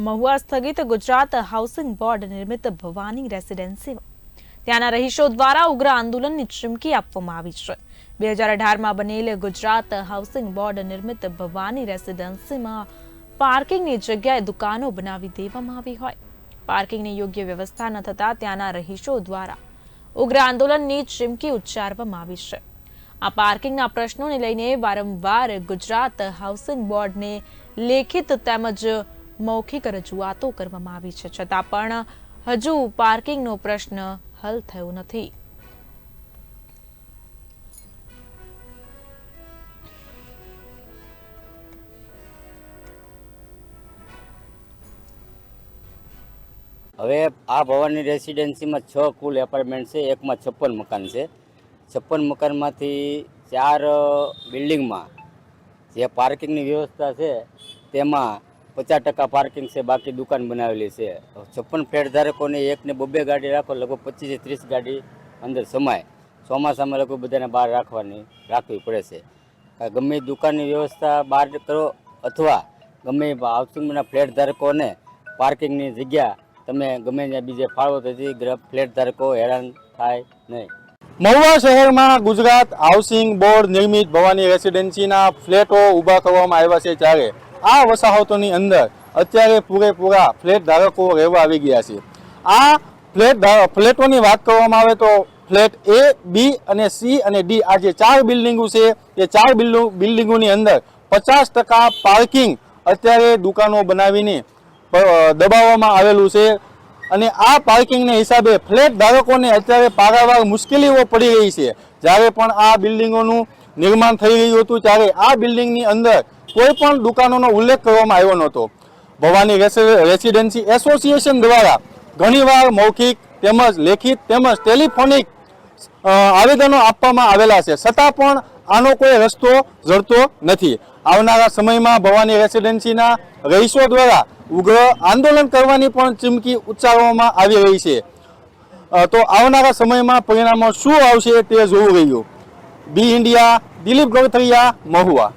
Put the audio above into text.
મહુવા સ્થગિત Gujarat housing board નિર્મિત ભવાની રેસિડેન્સીમાં ત્યાંના રહીશો દ્વારા ઉગ્ર આંદોલનની ચીમકી આપવામાં આવી છે। 2018માં બનેલ ગુજરાત હાઉસિંગ બોર્ડ નિર્મિત ભવાની રેસિડેન્સીમાં પાર્કિંગની જગ્યાએ દુકાનો બનાવી દેવામાં આવી હોય, પાર્કિંગની યોગ્ય વ્યવસ્થા ન થતા ત્યાંના રહીશો દ્વારા ઉગ્ર આંદોલનની ચીમકી ઉચ્ચારવામાં આવી છે। આ પાર્કિંગના પ્રશ્નોને લઈને વારંવાર ગુજરાત હાઉસિંગ બોર્ડને લેખિત તેમજ મૌખિક રજૂઆતો કરવામાં આવી છે, છતાં પણ હજુ પાર્કિંગનો પ્રશ્ન હલ થયો નથી। હવે આ ભવાની રેસિડેન્સીમાં 6 કુલ એપાર્ટમેન્ટ છે, એકમાં 56 મકાન છે। 56 મકાનમાંથી 4 બિલ્ડિંગમાં જે પાર્કિંગની વ્યવસ્થા છે તેમાં 50% પાર્કિંગ છે, બાકી દુકાન બનાવેલી છે। 56 ફ્લેટ ધારકોને એકને 2 ગાડી રાખો, લગભગ 25 થી 30 ગાડી અંદર સમાય। ચોમાસામાં લગભગ બધાને બહાર રાખવી પડે છે। ગમે દુકાનની વ્યવસ્થા બહાર કરો અથવા ગમે હાઉસિંગના ફ્લેટ ધારકોને પાર્કિંગની જગ્યા તમે ગમે ત્યાં બીજે ફાળવો તો ફ્લેટ ધારકો હેરાન થાય નહીં। મહુવા શહેરમાં ગુજરાત હાઉસિંગ બોર્ડ નિર્મિત ભવાની રેસિડેન્સીના ફ્લેટો ઊભા કરવામાં આવ્યા છે, ત્યારે આ વસાહતોની અંદર અત્યારે પૂરેપૂરા ફ્લેટ ધારકો રહેવા આવી ગયા છે। આ ફ્લેટોની વાત કરવામાં આવે તો ફ્લેટ A, B અને C અને D આ જે 4 બિલ્ડિંગો છે એ 4 બિલ્ડિંગોની અંદર 50% પાર્કિંગ અત્યારે દુકાનો બનાવીને દબાવવામાં આવેલું છે, અને આ પાર્કિંગને હિસાબે ફ્લેટ ધારકોને અત્યારે પારાવાર મુશ્કેલીઓ પડી રહી છે। જ્યારે પણ આ બિલ્ડિંગોનું નિર્માણ થઈ રહ્યું હતું ત્યારે આ બિલ્ડિંગની અંદર કોઈ પણ દુકાનોનો ઉલ્લેખ કરવામાં આવ્યો નહોતો। ભવાની રેસિડેન્સી એસોસિએશન દ્વારા ઘણીવાર મૌખિક તેમજ લેખિત તેમજ ટેલિફોનિક આવેદનો આપવામાં આવેલા છે, છતાં પણ આનો કોઈ રસ્તો જડતો નથી। આવનારા સમયમાં ભવાની રેસિડેન્સીના રહીશો દ્વારા ઉગ્ર આંદોલન કરવાની પણ ચીમકી ઉચ્ચારવામાં આવી રહી છે। તો આવનારા સમયમાં પરિણામો શું આવશે તે જોવું રહ્યું। બી ઇન્ડિયા, દિલીપ ગૌથરિયા, મહુવા।